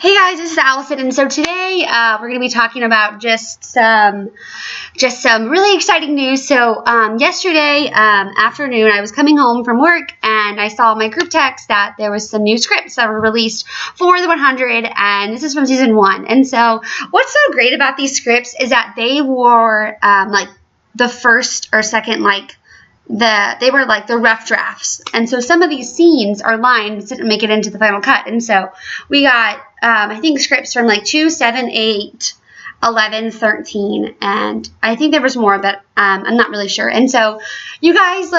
Hey guys, this is Allison, and so today we're going to be talking about just some really exciting news. So yesterday afternoon, I was coming home from work, and I saw my group text that there was some new scripts that were released for the 100, and this is from season 1. And so what's so great about these scripts is that they were like the first or second they were like the rough drafts, and so some of these scenes or lines didn't make it into the final cut, and so we got I think scripts from like 2, 7, 8, 11, 13, and I think there was more, but I'm not really sure. And so you guys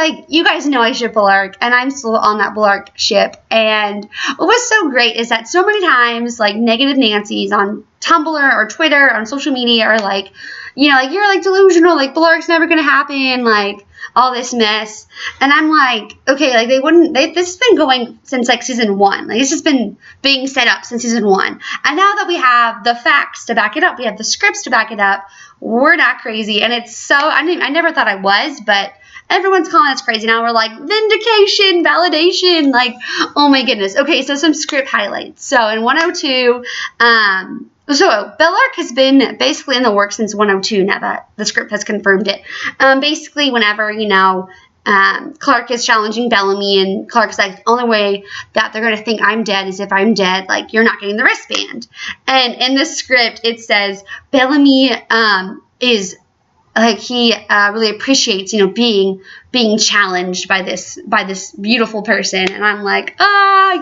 know I ship Blark, and I'm still on that Blark ship. And what was so great is that so many times like negative Nancy's on Tumblr or Twitter or on social media are like, you know, like you're like delusional, like Blark's never gonna happen, like all this mess. And I'm like, okay, like this has been going since like season 1. Like this has been being set up since season 1. And now that we have the facts to back it up, we have the scripts to back it up, we're not crazy. And it's so, I never thought I was, but everyone's calling us crazy now. We're like, vindication, validation, like, oh my goodness. Okay, so some script highlights. So in 102, so Blark has been basically in the works since 102 now that the script has confirmed it. Basically, whenever, you know, Clark is challenging Bellamy, and Clark's like, the only way that they're going to think I'm dead is if I'm dead, like, you're not getting the wristband. And in the script, it says Bellamy is, like, he really appreciates, you know, being challenged by this beautiful person. And I'm like,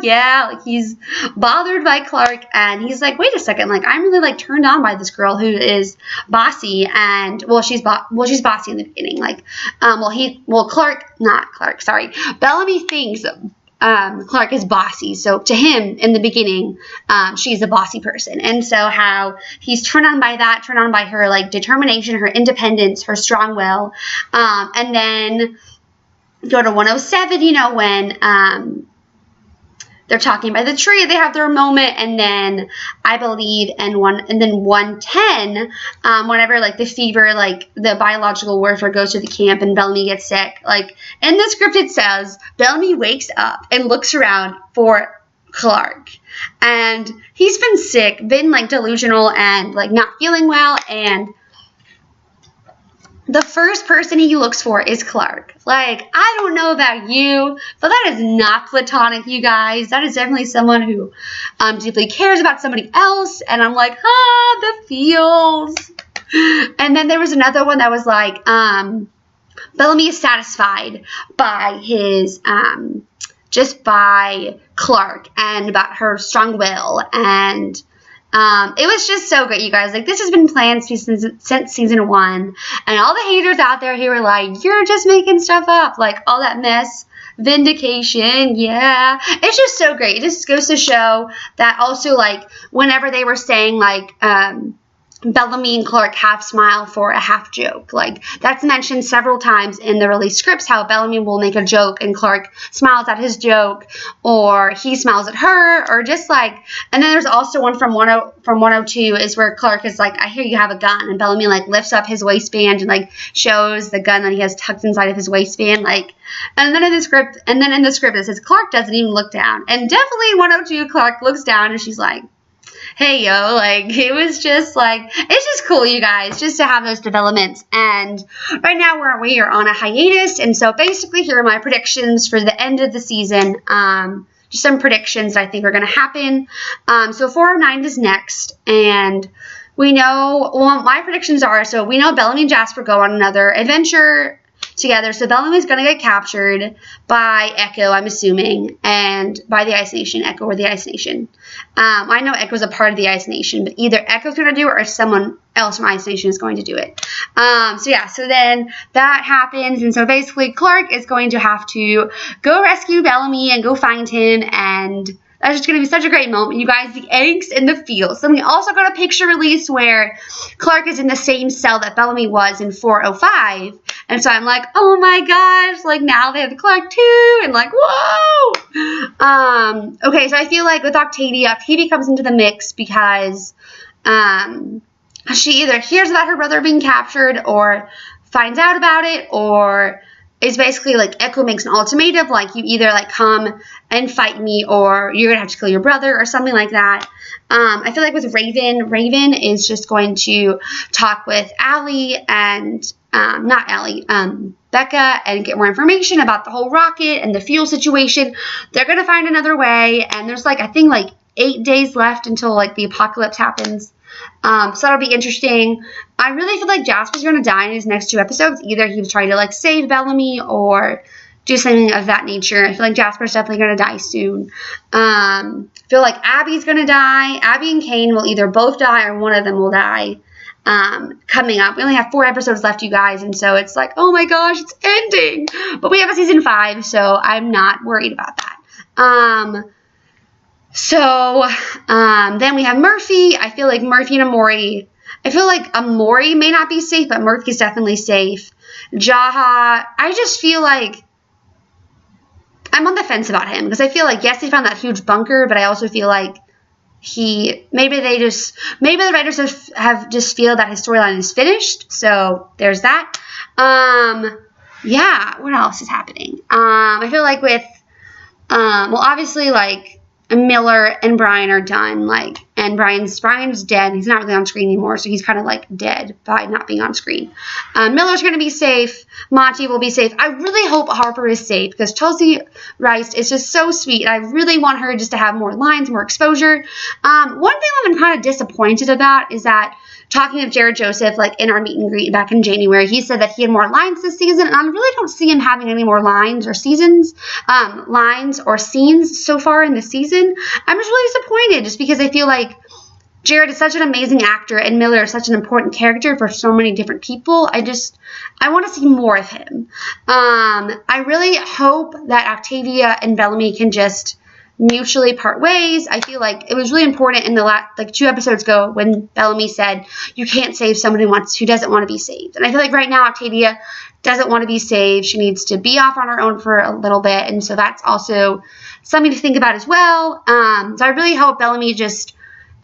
yeah, like he's bothered by Clark, and he's like, wait a second, like I'm really like turned on by this girl who is bossy, and she's bossy in the beginning, like Bellamy thinks Clark is bossy, so to him in the beginning she's a bossy person, and so how he's turned on by her like determination, her independence, her strong will, and then go to 107, you know, when they're talking by the tree, they have their moment, and then I believe and then 110, whenever like the fever, like the biological warfare goes to the camp and Bellamy gets sick, like in the script it says Bellamy wakes up and looks around for Clark, and he's been sick, been like delusional and like not feeling well, and the first person he looks for is Clark. Like, I don't know about you, but that is not platonic, you guys. That is definitely someone who deeply cares about somebody else. And I'm like, the feels. And then there was another one that was like, Bellamy is satisfied by his, just by Clark and about her strong will, and it was just so great, you guys. Like, this has been planned since season 1. And all the haters out there who were like, you're just making stuff up. Like, all that mess. Vindication. Yeah. It's just so great. It just goes to show that also, like, whenever they were saying, like, Bellamy and Clark half smile for a half joke. Like, that's mentioned several times in the released scripts, how Bellamy will make a joke and Clark smiles at his joke, or he smiles at her, or just like, and then there's also one from 102 is where Clark is like, I hear you have a gun, and Bellamy like lifts up his waistband and like shows the gun that he has tucked inside of his waistband, like, and then in the script it says Clark doesn't even look down, and definitely 102 Clark looks down and she's like, hey, yo, like, it was just, like, it's just cool, you guys, just to have those developments. And right now we are on a hiatus, and so basically here are my predictions for the end of the season. Just some predictions that I think are going to happen. So 409 is next, and we know, well, my predictions are, so we know Bellamy and Jasper go on another adventure together. So Bellamy's going to get captured by Echo, I'm assuming, and by the Ice Nation, Echo or the Ice Nation. I know Echo's a part of the Ice Nation, but either Echo's going to do it or someone else from Ice Nation is going to do it. So then that happens, and so basically Clark is going to have to go rescue Bellamy and go find him, and that's just going to be such a great moment, you guys, the angst and the feels. Then we also got a picture release where Clark is in the same cell that Bellamy was in 405. And so I'm like, oh my gosh, like now they have Clark too, and like, whoa! Okay, so I feel like with Octavia, Phoebe comes into the mix because she either hears about her brother being captured or finds out about it, or is basically like Echo makes an ultimatum, like you either like come and fight me or you're gonna have to kill your brother or something like that. I feel like with Raven is just going to talk with Allie and not Allie, Becca, and get more information about the whole rocket and the fuel situation. They're gonna find another way, and there's like I think like 8 days left until like the apocalypse happens. So that'll be interesting. I really feel like Jasper's going to die in his next 2 episodes. Either he was trying to like save Bellamy or do something of that nature. I feel like Jasper's definitely going to die soon. I feel like Abby's going to die. Abby and Kane will either both die or one of them will die. Coming up. We only have 4 episodes left, you guys, and so it's like, oh my gosh, it's ending. But we have a season 5, so I'm not worried about that. Then we have Murphy. I feel like Murphy and Amori. I feel like Amori may not be safe, but Murphy's definitely safe. Jaha, I just feel like I'm on the fence about him because I feel like, yes, they found that huge bunker, but I also feel like maybe the writers have just feel that his storyline is finished. So there's that. Yeah, what else is happening? I feel like with, obviously, like, Miller and Brian are done, like, and Brian's dead. He's not really on screen anymore, so he's kind of, like, dead by not being on screen. Miller's going to be safe. Monty will be safe. I really hope Harper is safe, because Chelsea Rice is just so sweet. I really want her just to have more lines, more exposure. One thing I'm kind of disappointed about is that talking of Jared Joseph, like, in our meet and greet back in January, he said that he had more lines this season, and I really don't see him having any more lines or scenes so far in the season. I'm just really disappointed just because I feel like Jared is such an amazing actor and Miller is such an important character for so many different people. I want to see more of him. I really hope that Octavia and Bellamy can just mutually part ways. I feel like it was really important in the last 2 episodes ago when Bellamy said you can't save someone who doesn't want to be saved. And I feel like right now Octavia doesn't want to be saved. She needs to be off on her own for a little bit, and so that's also something to think about as well. So I really hope Bellamy and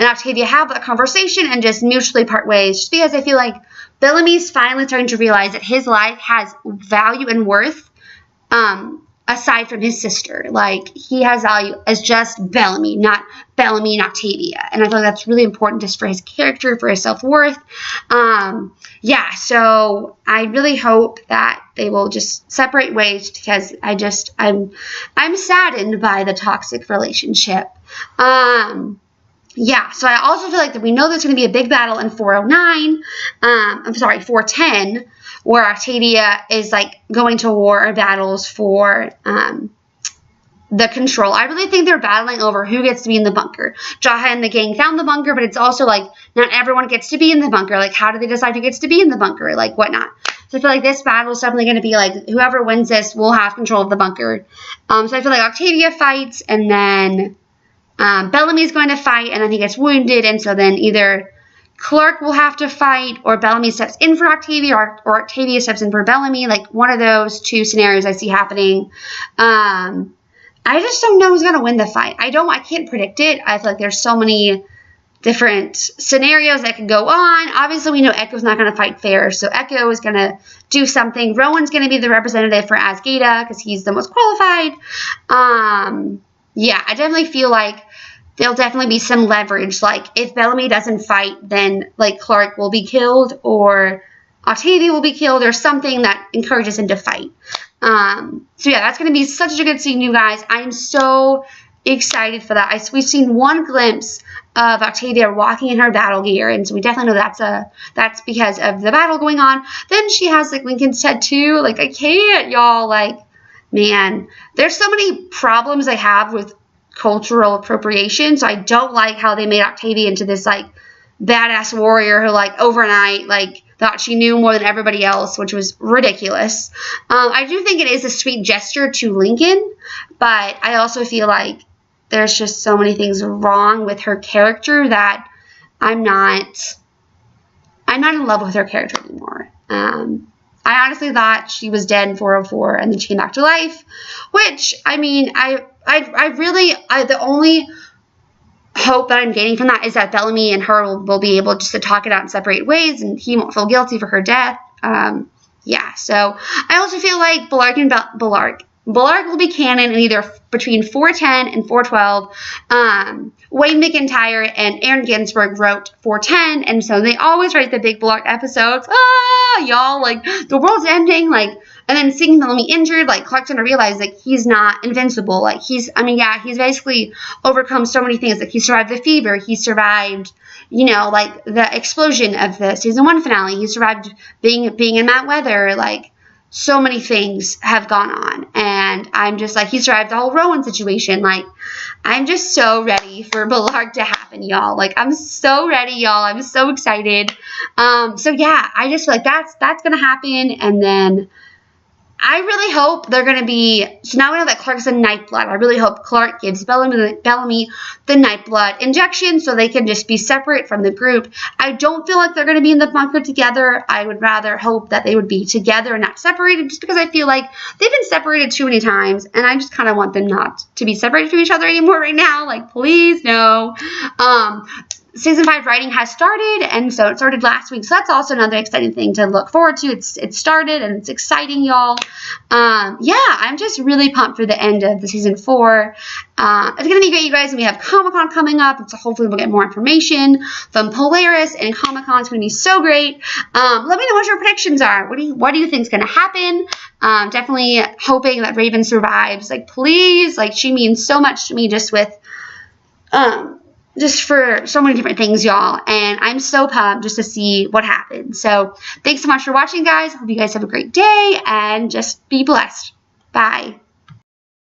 Octavia have that conversation and just mutually part ways, just because I feel like Bellamy's finally starting to realize that his life has value and worth aside from his sister. Like, he has value as just Bellamy, not Bellamy and Octavia. And I feel like that's really important just for his character, for his self-worth. Yeah, so I really hope that they will just separate ways, because I'm saddened by the toxic relationship. Yeah, so I also feel like that we know there's going to be a big battle in 410, where Octavia is, like, going to war or battles for the control. I really think they're battling over who gets to be in the bunker. Jaha and the gang found the bunker, but it's also, like, not everyone gets to be in the bunker. Like, how do they decide who gets to be in the bunker? Like, whatnot. So I feel like this battle is definitely going to be, like, whoever wins this will have control of the bunker. So I feel like Octavia fights, and then Bellamy is going to fight, and then he gets wounded, and so then either Clark will have to fight, or Bellamy steps in for Octavia, or Octavia steps in for Bellamy. Like, one of those 2 scenarios I see happening. I just don't know who's going to win the fight. I can't predict it. I feel like there's so many different scenarios that could go on. Obviously, we know Echo's not going to fight fair, so Echo is going to do something. Rowan's going to be the representative for Asgata, because he's the most qualified. Yeah, I definitely feel like there'll definitely be some leverage. Like, if Bellamy doesn't fight, then, like, Clark will be killed, or Octavia will be killed, or something that encourages him to fight. So yeah, that's going to be such a good scene, you guys. I'm so excited for that. We've seen one glimpse of Octavia walking in her battle gear, and so we definitely know that's because of the battle going on. Then she has, like, Lincoln's tattoo. Like, I can't, y'all. Like, man, there's so many problems I have with cultural appropriation, so I don't like how they made Octavia into this, like, badass warrior who, like, overnight, like, thought she knew more than everybody else, which was ridiculous. I do think it is a sweet gesture to Lincoln, but I also feel like there's just so many things wrong with her character that I'm not in love with her character anymore. I honestly thought she was dead in 404 and then she came back to life, which, I mean, the only hope that I'm getting from that is that Bellamy and her will be able just to talk it out and separate ways, and he won't feel guilty for her death. yeah, so I also feel like Bulark will be canon in either between 410 and 412. Wayne McIntyre and Aaron Ginsberg wrote 410, and so they always write the big Bulark episodes. Y'all, like, the world's ending, like, and then seeing them be injured, like, Clark's gonna realize, like, he's not invincible. Like, he's basically overcome so many things. Like, he survived the fever, he survived, like, the explosion of the season 1 finale, he survived being in Mount Weather, like, so many things have gone on, and I'm just like, he survived the whole Rowan situation. Like, I'm just so ready for Bulark to happen, y'all. Like, I'm so ready, y'all. I'm so excited. So yeah, I just feel like that's gonna happen, and then I really hope they're going to be, so now we know that Clark's a Nightblood. I really hope Clark gives Bellamy the Nightblood injection so they can just be separate from the group. I don't feel like they're going to be in the bunker together. I would rather hope that they would be together and not separated, just because I feel like they've been separated too many times, and I just kind of want them not to be separated from each other anymore right now. Like, please, no. Season 5 writing has started, and so it started last week, so that's also another exciting thing to look forward to. It started, and it's exciting, y'all. Yeah, I'm just really pumped for the end of the season 4. It's going to be great, you guys, and we have Comic-Con coming up, and so hopefully we'll get more information from Polaris, and Comic-Con is going to be so great. Let me know what your predictions are. What do you think is going to happen? Definitely hoping that Raven survives. Like, please, like, she means so much to me just with, just for so many different things, y'all. And I'm so pumped just to see what happens. So thanks so much for watching, guys. Hope you guys have a great day and just be blessed. Bye.